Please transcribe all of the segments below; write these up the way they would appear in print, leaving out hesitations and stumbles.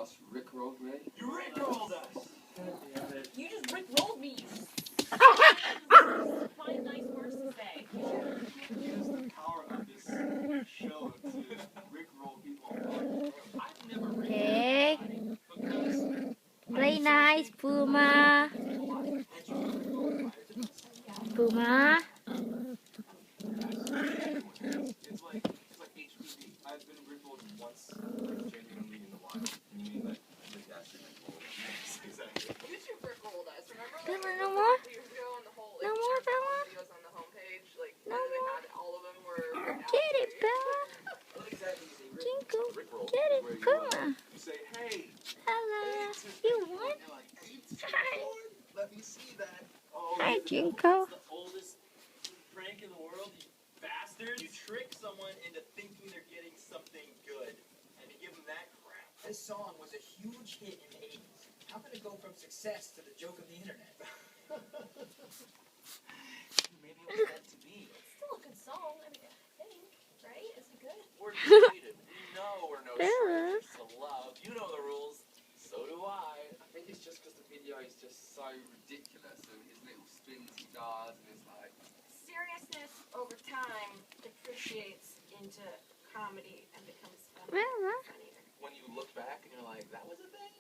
us rickrolled Ray? You rickrolled us! You just rickrolled me, you find nice words to say. Use the power of this show to rickroll people. I've never Okay. because Play nice, Puma. Puma. it's like HPV. I've been rickrolled once, genuinely in the wild. You mean like acid rickroll? Exactly. You two rickrolled us, remember? Bella, Like, no a more? couple years ago on the whole, No like, more, shared Bella? videos on the homepage, like, No when they more. had all of them were Get it, Bella. What exactly is a Jingle. rickroll? Get it, Where you, Puma. you say, hey, Hello. it's a You rickroll. won? And you're like, it's a rickroll. Let me see that. Oh, Hi, it's Jinko. the oldest prank in the world, you bastards. You trick someone into thinking they're getting something good, and you give them that crap. This song was a huge hit in the 80s. How could it go from success to the joke of the internet? Maybe it was meant to be. It's still a good song, I mean, I think, right? Is it good? We're jaded. We know we're no Bella. strangers to love. You know the rules. So do I. I think it's just because the video is just so ridiculous and his little spins he does and it's like, Seriousness over time depreciates into comedy and becomes Bella. funnier. When you look back and you're like, that was a thing?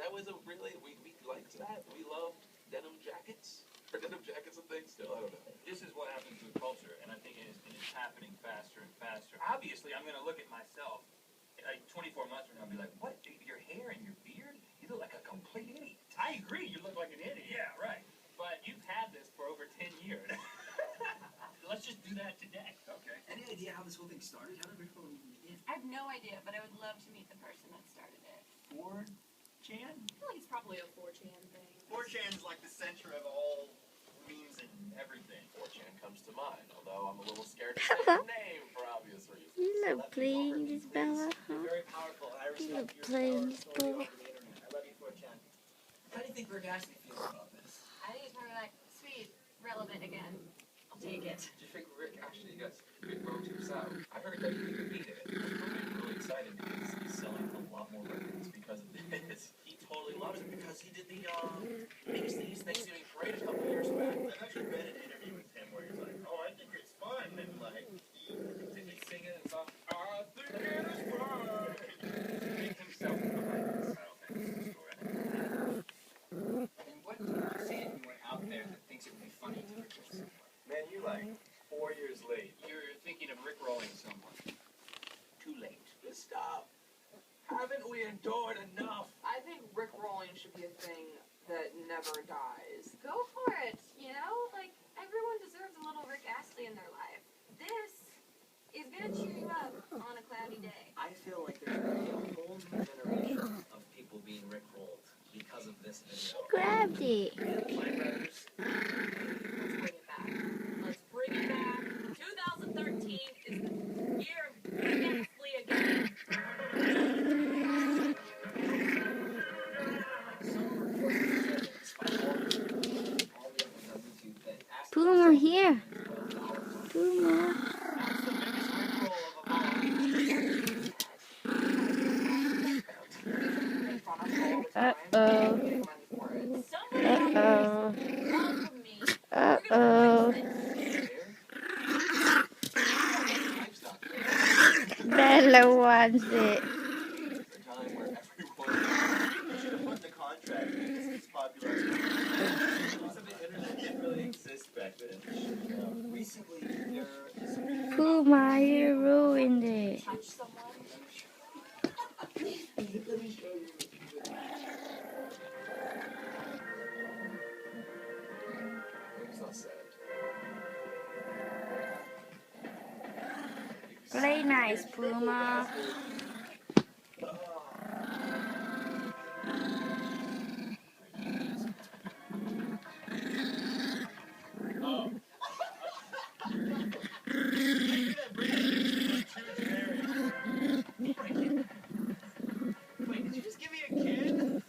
That was a really, we liked that. We loved denim jackets. Are denim jackets a thing still? I don't know. This is what happens to the culture, and I think it is happening faster and faster. Obviously, I'm going to look at myself, like 24 months from now, and be like, what? Your hair and your beard? You look like a complete idiot. I agree, you look like an idiot. Yeah, right. But you've had this for over 10 years. Let's just do that today. Okay. Any idea how this whole thing started? How did rickroll even begin? I have no idea, but I would love to meet the person that started it. 4chan? I feel like it's probably a 4chan thing. 4chan is like the center of all memes and everything. 4chan comes to mind, although I'm a little scared to say the name for obvious reasons. You love playing this, Bella, huh? Very powerful, and I You love respect your playing power this story ball. over the internet. I love you for it, Chan. How do you think Rick Astley feels about this? I think it's probably like, sweet, relevant again. I'll take it. do you think Rick actually gets rickrolled himself? I heard that he did it. I'm really excited because he's selling a lot more records because of this. He totally loves it because he did the East Thanksgiving parade a couple years back. I've actually read an interview with him where he's like, oh, I think it's fun. And like, he's singing and stuff. I think it is fun. He makes himself look like this. I don't think this is story. And what did you say if you went out there that thinks it would be funny to rickroll someone? Man, you're like 4 years late. You're thinking of rickrolling someone. Too late. Stop. Haven't we endured enough? I think rickrolling should be a thing that never dies. Go for it, you know? Like, everyone deserves a little Rick Astley in their life. This is gonna cheer you up on a cloudy day. I feel like there's going to be a whole new generation of people being rickrolled because of this video. Grabbed it. My brothers. Let's bring it back. Let's bring it back. 2013 is the year of Rick Astley again. Puma here. Puma. Uh-oh. Somebody Uh-oh. come from me. Uh-oh. Bella wants it. Time where everyone should have put the contract because it's popular. Most of the internet didn't really exist back then. Recently, there is a Puma, you ruined it. Touch someone. Let me show you. It's not sad. Play nice, Puma. Wait, did you just give me a kid?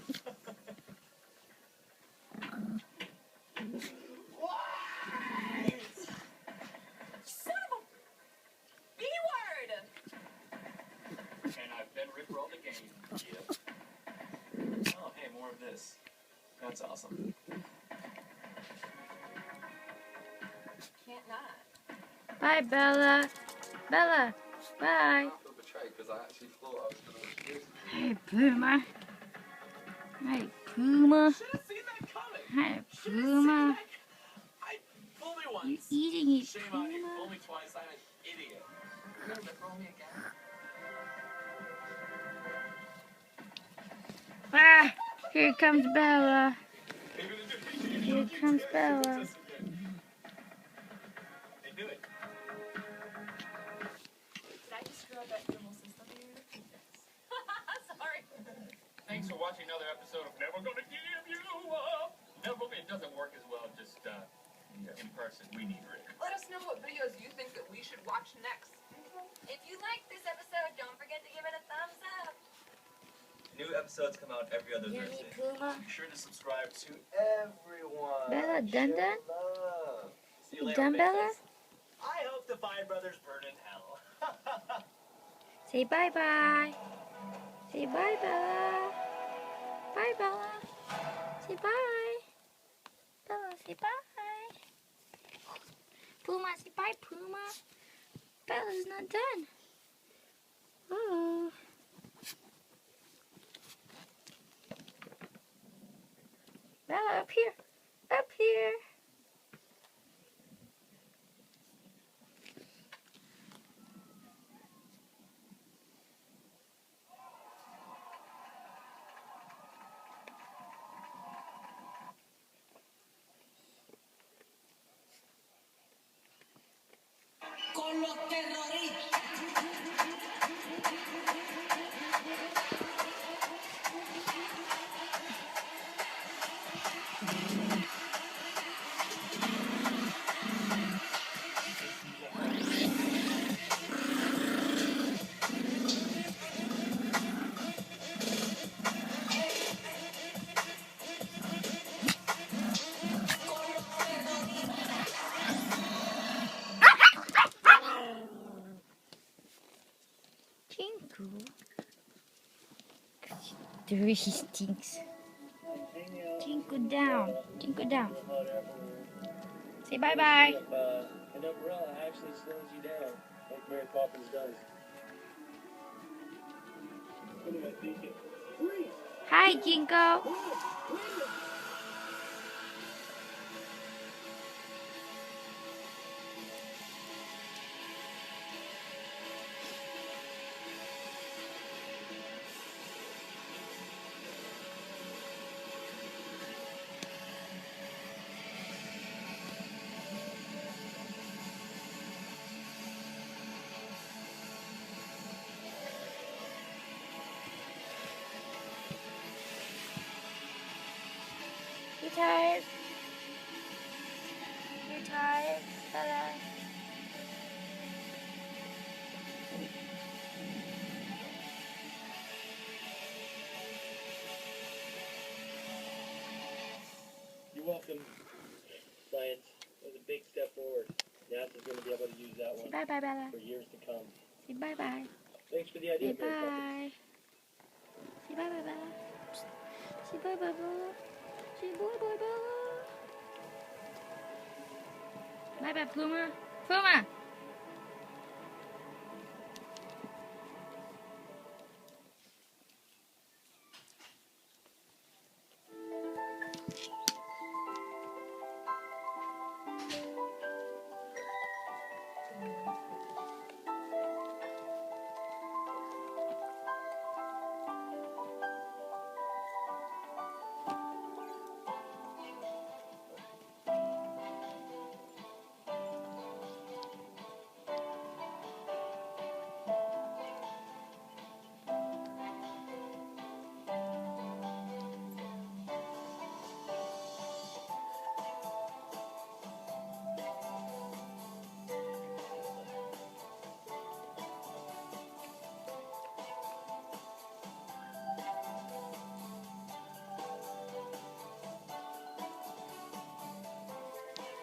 Son of a B-word! And I've been rickrolled again. Yeah. more of this. That's awesome. Can't not. Bye, Bella. Bella, bye. I feel betrayed because I actually thought I was going to watch this. Hey, Puma. Hey, Puma. Should have seen that coming. Hey, Should have seen Puma. that. I fool me You once. eating it, Shame on you. Puma? Fool me twice. I'm an idiot. You're going to throw me again? Ah, here comes Bella. Here comes Bella. They do it. Did I just screw up that thermal system here? Sorry. Thanks for watching another episode of Never Gonna Give You Up. Never, it doesn't work as well just in person. We need Rick. Let us know what videos you think that we should watch next. If you liked this episode, don't forget to give it a thumbs up. New episodes come out every other Yummy Thursday. Puma. Be sure to subscribe to Everyone. Bella, done show done? love. See you later, Done, Big Bella? Face. I hope the Five Brothers burn in hell. Say bye-bye. Say bye, Bella. Bye, Bella. Say bye. Bella, say bye. Puma, say bye, Puma. Bella's not done. Ooh. Bella, up here. Up here. Tinkle. The way he stinks. Tinkle down. Tinkle down. Say bye-bye. An umbrella actually slows you down, like Mary Poppins does. What am I thinking? Freeze! Hi, Ginkgo. You tired? You tired, Bella? You're welcome, science. It was a big step forward. NASA's going to be able to use that Say one bye-bye, Bella. for years to come. Say bye-bye. Thanks for the Say idea, Mary Poppins. bye. Say bye-bye, Bella. Say bye-bye, Bella. Say bye-bye, Bella. Bye-bye, Puma. Puma!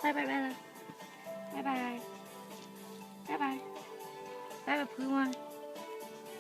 Bye-bye, Bella. Bye-bye.